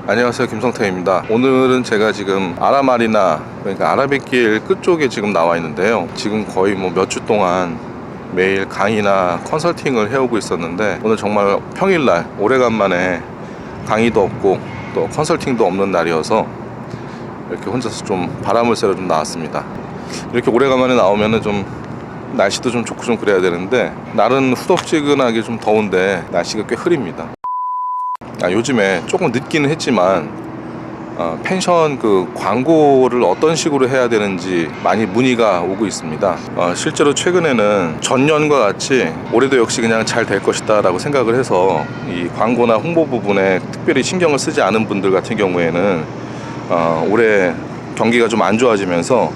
안녕하세요, 김성태입니다. 오늘은 제가 지금 아라마리나, 그러니까 아라뱃길 끝쪽에 지금 나와 있는데요. 지금 거의 몇 주 동안 매일 강의나 컨설팅을 해오고 있었는데, 오늘 정말 평일날 오래간만에 강의도 없고 또 컨설팅도 없는 날이어서 이렇게 혼자서 좀 바람을 쐬러 좀 나왔습니다. 이렇게 오래간만에 나오면은 좀 날씨도 좀 좋고 좀 그래야 되는데, 날은 후덥지근하게 좀 더운데 날씨가 꽤 흐립니다. 요즘에 조금 늦기는 했지만 펜션 그 광고를 어떤 식으로 해야 되는지 많이 문의가 오고 있습니다. 실제로 최근에는 전년과 같이 올해도 역시 그냥 잘 될 것이다 라고 생각을 해서 이 광고나 홍보 부분에 특별히 신경을 쓰지 않은 분들 같은 경우에는 올해 경기가 좀 안 좋아지면서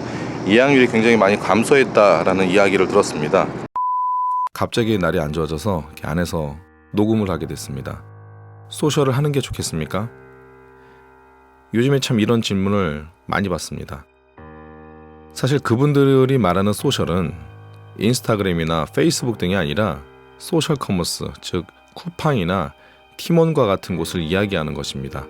예약률이 굉장히 많이 감소했다라는 이야기를 들었습니다. 갑자기 날이 안 좋아져서 안에서 녹음을 하게 됐습니다. 소셜을 하는 게 좋겠습니까? 요즘에 참 이런 질문을 많이 받습니다. 사실 그분들이 말하는 소셜은 인스타그램이나 페이스북 등이 아니라 소셜 커머스, 즉 쿠팡이나 티몬과 같은 곳을 이야기하는 것입니다.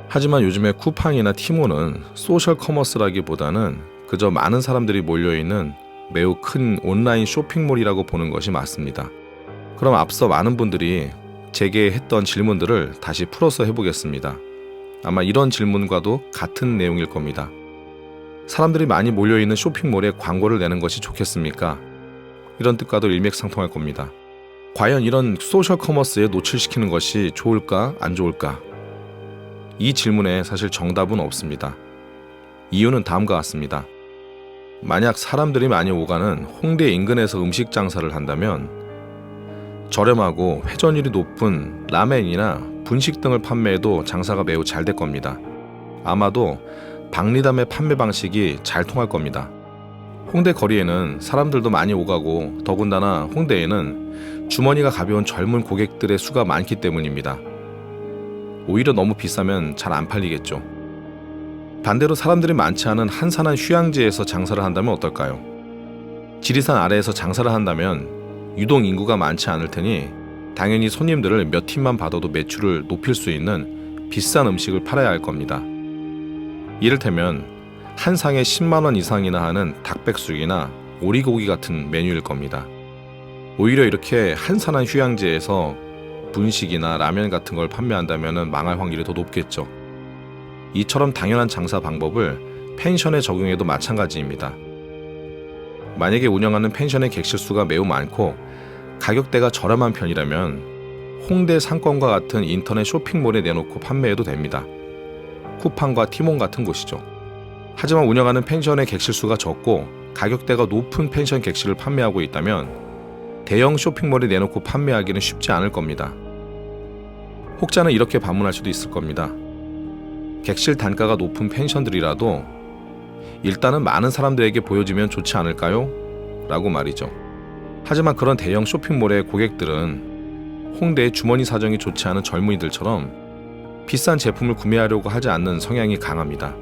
하지만 요즘에 쿠팡이나 티몬은 소셜 커머스라기보다는 그저 많은 사람들이 몰려있는 매우 큰 온라인 쇼핑몰이라고 보는 것이 맞습니다. 그럼 앞서 많은 분들이 제게 했던 질문들을 다시 풀어서 해보겠습니다. 아마 이런 질문과도 같은 내용일 겁니다. 사람들이 많이 몰려있는 쇼핑몰에 광고를 내는 것이 좋겠습니까? 이런 뜻과도 일맥상통할 겁니다. 과연 이런 소셜 커머스에 노출시키는 것이 좋을까 안 좋을까? 이 질문에 사실 정답은 없습니다. 이유는 다음과 같습니다. 만약 사람들이 많이 오가는 홍대 인근에서 음식 장사를 한다면 저렴하고 회전율이 높은 라멘이나 분식 등을 판매해도 장사가 매우 잘 될 겁니다. 아마도 박리담의 판매 방식이 잘 통할 겁니다. 홍대 거리에는 사람들도 많이 오가고 더군다나 홍대에는 주머니가 가벼운 젊은 고객들의 수가 많기 때문입니다. 오히려 너무 비싸면 잘 안 팔리겠죠. 반대로 사람들이 많지 않은 한산한 휴양지에서 장사를 한다면 어떨까요? 지리산 아래에서 장사를 한다면 유동 인구가 많지 않을 테니 당연히 손님들을 몇 팀만 받아도 매출을 높일 수 있는 비싼 음식을 팔아야 할 겁니다. 이를테면 한 상에 10만 원 이상이나 하는 닭백숙이나 오리고기 같은 메뉴일 겁니다. 오히려 이렇게 한산한 휴양지에서 분식이나 라면 같은 걸 판매한다면 망할 확률이 더 높겠죠. 이처럼 당연한 장사 방법을 펜션에 적용해도 마찬가지입니다. 만약에 운영하는 펜션의 객실 수가 매우 많고 가격대가 저렴한 편이라면 홍대 상권과 같은 인터넷 쇼핑몰에 내놓고 판매해도 됩니다. 쿠팡과 티몬 같은 곳이죠. 하지만 운영하는 펜션의 객실 수가 적고 가격대가 높은 펜션 객실을 판매하고 있다면 대형 쇼핑몰에 내놓고 판매하기는 쉽지 않을 겁니다. 혹자는 이렇게 반문할 수도 있을 겁니다. 객실 단가가 높은 펜션들이라도 일단은 많은 사람들에게 보여주면 좋지 않을까요? 라고 말이죠. 하지만 그런 대형 쇼핑몰의 고객들은 홍대의 주머니 사정이 좋지 않은 젊은이들처럼 비싼 제품을 구매하려고 하지 않는 성향이 강합니다.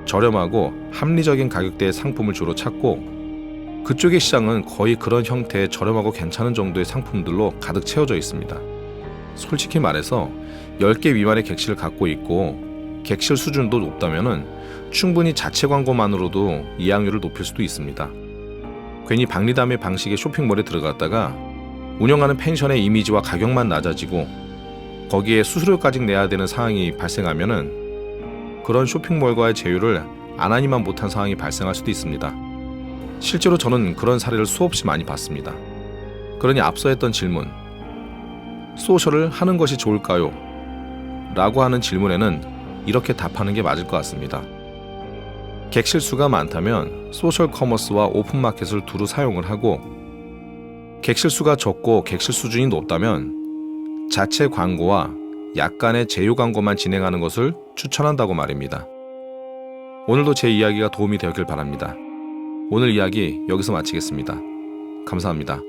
저렴하고 합리적인 가격대의 상품을 주로 찾고 그쪽의 시장은 거의 그런 형태의 저렴하고 괜찮은 정도의 상품들로 가득 채워져 있습니다. 솔직히 말해서 10개 미만의 객실을 갖고 있고 객실 수준도 높다면 충분히 자체 광고만으로도 예약률을 높일 수도 있습니다. 괜히 박리담의 방식의 쇼핑몰에 들어갔다가 운영하는 펜션의 이미지와 가격만 낮아지고 거기에 수수료까지 내야 되는 상황이 발생하면 그런 쇼핑몰과의 제휴를 안 하니만 못한 상황이 발생할 수도 있습니다. 실제로 저는 그런 사례를 수없이 많이 봤습니다. 그러니 앞서 했던 질문, 소셜을 하는 것이 좋을까요? 라고 하는 질문에는 이렇게 답하는 게 맞을 것 같습니다. 객실 수가 많다면 소셜 커머스와 오픈마켓을 두루 사용을 하고 객실 수가 적고 객실 수준이 높다면 자체 광고와 약간의 제휴 광고만 진행하는 것을 추천한다고 말입니다. 오늘도 제 이야기가 도움이 되었길 바랍니다. 오늘 이야기 여기서 마치겠습니다. 감사합니다.